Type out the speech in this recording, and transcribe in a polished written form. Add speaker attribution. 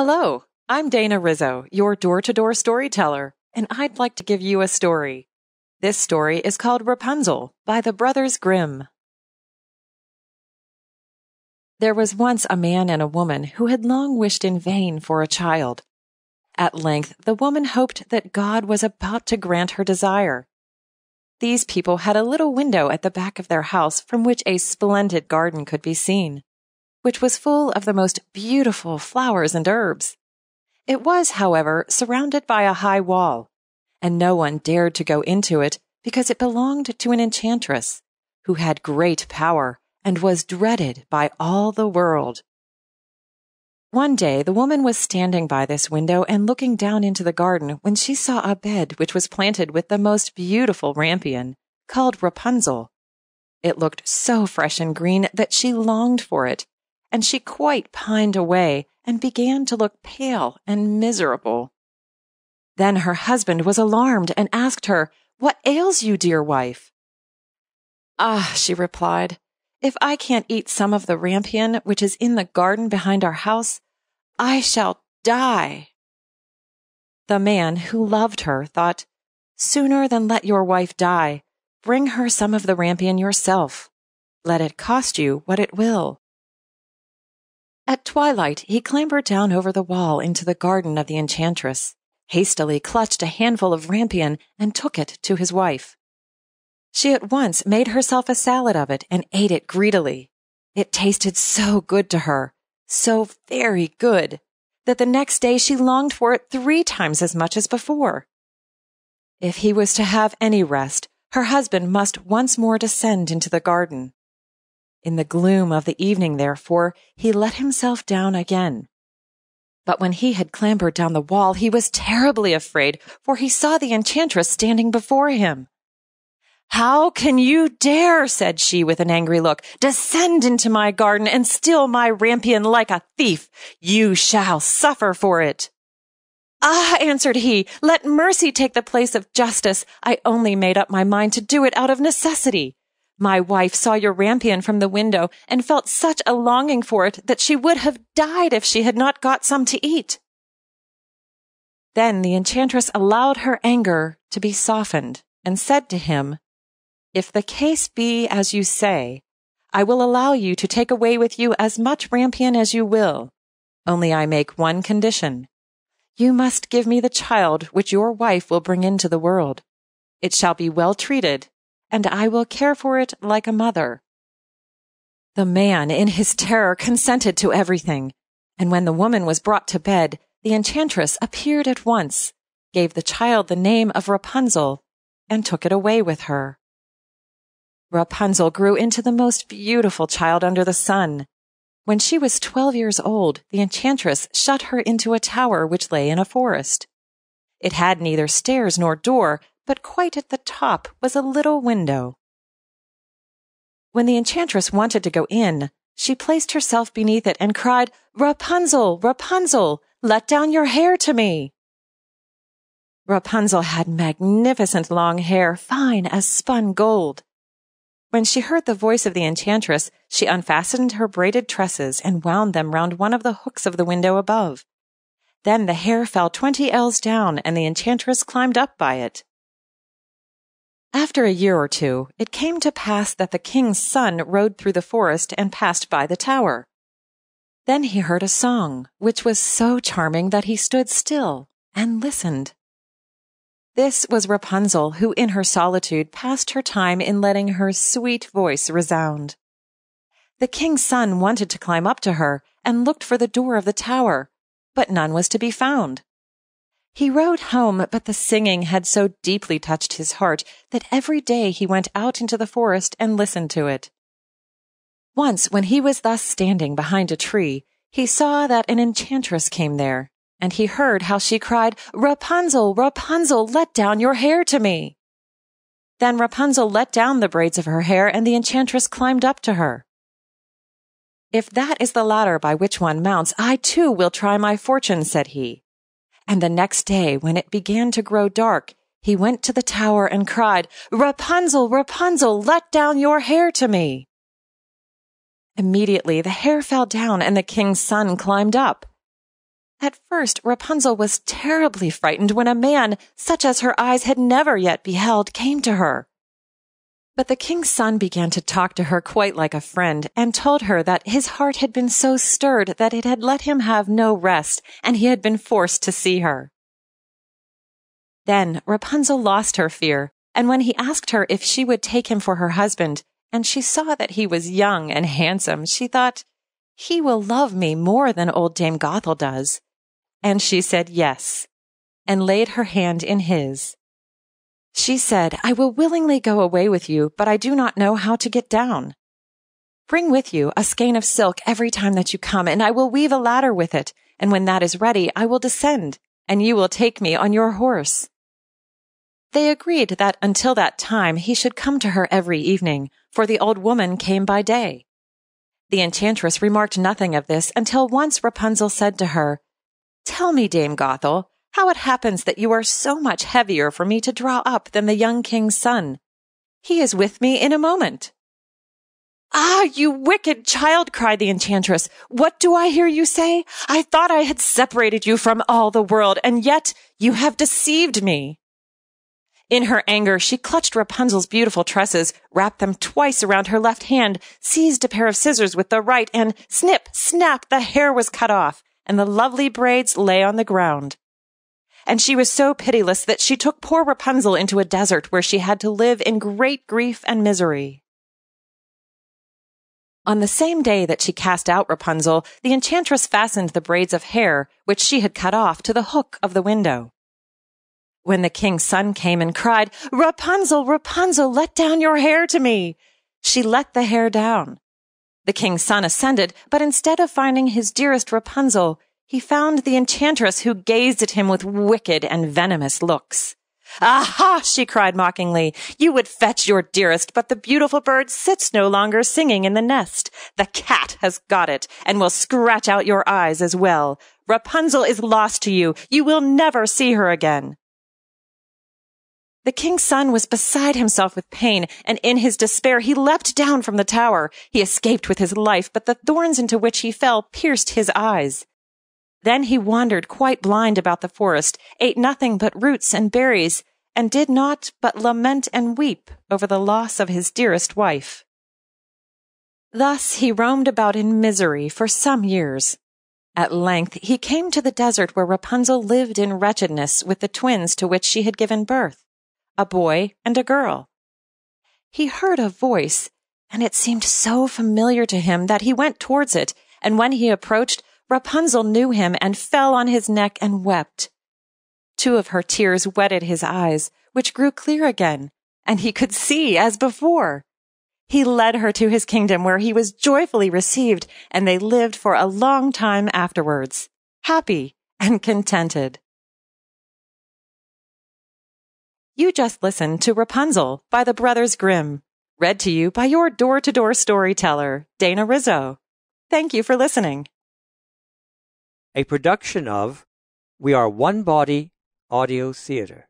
Speaker 1: Hello, I'm Dana Rizzo, your door-to-door storyteller, and I'd like to give you a story. This story is called Rapunzel by the Brothers Grimm. There was once a man and a woman who had long wished in vain for a child. At length, the woman hoped that God was about to grant her desire. These people had a little window at the back of their house from which a splendid garden could be seen, which was full of the most beautiful flowers and herbs. It was, however, surrounded by a high wall, and no one dared to go into it because it belonged to an enchantress who had great power and was dreaded by all the world. One day the woman was standing by this window and looking down into the garden when she saw a bed which was planted with the most beautiful rampion, called Rapunzel. It looked so fresh and green that she longed for it, and she quite pined away and began to look pale and miserable. Then her husband was alarmed and asked her, "What ails you, dear wife?" "Ah," she replied, "if I can't eat some of the rampion which is in the garden behind our house, I shall die." The man, who loved her, thought, "Sooner than let your wife die, bring her some of the rampion yourself. Let it cost you what it will." At twilight, he clambered down over the wall into the garden of the enchantress, hastily clutched a handful of rampion, and took it to his wife. She at once made herself a salad of it and ate it greedily. It tasted so good to her, so very good, that the next day she longed for it 3 times as much as before. If he was to have any rest, her husband must once more descend into the garden. In the gloom of the evening, therefore, he let himself down again. But when he had clambered down the wall, he was terribly afraid, for he saw the enchantress standing before him. "How can you dare," said she with an angry look, "descend into my garden and steal my rampion like a thief? You shall suffer for it." "Ah," answered he, "let mercy take the place of justice. I only made up my mind to do it out of necessity. My wife saw your rampion from the window and felt such a longing for it that she would have died if she had not got some to eat." Then the enchantress allowed her anger to be softened and said to him, "If the case be as you say, I will allow you to take away with you as much rampion as you will. Only I make one condition. You must give me the child which your wife will bring into the world. It shall be well treated, and I will care for it like a mother." The man, in his terror, consented to everything, and when the woman was brought to bed, the enchantress appeared at once, gave the child the name of Rapunzel, and took it away with her. Rapunzel grew into the most beautiful child under the sun. When she was 12 years old, the enchantress shut her into a tower which lay in a forest. It had neither stairs nor door, but quite at the top was a little window. When the enchantress wanted to go in, she placed herself beneath it and cried, "Rapunzel, Rapunzel, let down your hair to me." Rapunzel had magnificent long hair, fine as spun gold. When she heard the voice of the enchantress, she unfastened her braided tresses and wound them round one of the hooks of the window above. Then the hair fell 20 ells down, and the enchantress climbed up by it. After a year or 2, it came to pass that the king's son rode through the forest and passed by the tower. Then he heard a song, which was so charming that he stood still and listened. This was Rapunzel, who in her solitude passed her time in letting her sweet voice resound. The king's son wanted to climb up to her and looked for the door of the tower, but none was to be found. He rode home, but the singing had so deeply touched his heart that every day he went out into the forest and listened to it. Once, when he was thus standing behind a tree, he saw that an enchantress came there, and he heard how she cried, "Rapunzel, Rapunzel, let down your hair to me." Then Rapunzel let down the braids of her hair, and the enchantress climbed up to her. "If that is the ladder by which one mounts, I too will try my fortune," said he. And the next day, when it began to grow dark, he went to the tower and cried, "Rapunzel, Rapunzel, let down your hair to me." Immediately the hair fell down and the king's son climbed up. At first, Rapunzel was terribly frightened when a man, such as her eyes had never yet beheld, came to her. But the king's son began to talk to her quite like a friend, and told her that his heart had been so stirred that it had let him have no rest, and he had been forced to see her. Then Rapunzel lost her fear, and when he asked her if she would take him for her husband, and she saw that he was young and handsome, she thought, "He will love me more than old Dame Gothel does." And she said yes, and laid her hand in his. She said, "I will willingly go away with you, but I do not know how to get down. Bring with you a skein of silk every time that you come, and I will weave a ladder with it, and when that is ready, I will descend, and you will take me on your horse." They agreed that until that time he should come to her every evening, for the old woman came by day. The enchantress remarked nothing of this until once Rapunzel said to her, "Tell me, Dame Gothel, how it happens that you are so much heavier for me to draw up than the young king's son. He is with me in a moment." "Ah, you wicked child," cried the enchantress. "What do I hear you say? I thought I had separated you from all the world, and yet you have deceived me." In her anger, she clutched Rapunzel's beautiful tresses, wrapped them twice around her left hand, seized a pair of scissors with the right, and snip, snap, the hair was cut off, and the lovely braids lay on the ground. And she was so pitiless that she took poor Rapunzel into a desert where she had to live in great grief and misery. On the same day that she cast out Rapunzel, the enchantress fastened the braids of hair, which she had cut off, to the hook of the window. When the king's son came and cried, "Rapunzel, Rapunzel, let down your hair to me," she let the hair down. The king's son ascended, but instead of finding his dearest Rapunzel, he found the enchantress, who gazed at him with wicked and venomous looks. "Aha!" she cried mockingly. "You would fetch your dearest, but the beautiful bird sits no longer singing in the nest. The cat has got it, and will scratch out your eyes as well. Rapunzel is lost to you. You will never see her again." The king's son was beside himself with pain, and in his despair he leapt down from the tower. He escaped with his life, but the thorns into which he fell pierced his eyes. Then he wandered quite blind about the forest, ate nothing but roots and berries, and did not but lament and weep over the loss of his dearest wife. Thus he roamed about in misery for some years. At length he came to the desert where Rapunzel lived in wretchedness with the twins to which she had given birth, a boy and a girl. He heard a voice, and it seemed so familiar to him that he went towards it, and when he approached, Rapunzel knew him and fell on his neck and wept. 2 of her tears wetted his eyes, which grew clear again, and he could see as before. He led her to his kingdom, where he was joyfully received, and they lived for a long time afterwards, happy and contented. You just listened to Rapunzel by the Brothers Grimm, read to you by your door-to-door storyteller, Dana Rizzo. Thank you for listening.
Speaker 2: A production of We Are One Body Audio Theater.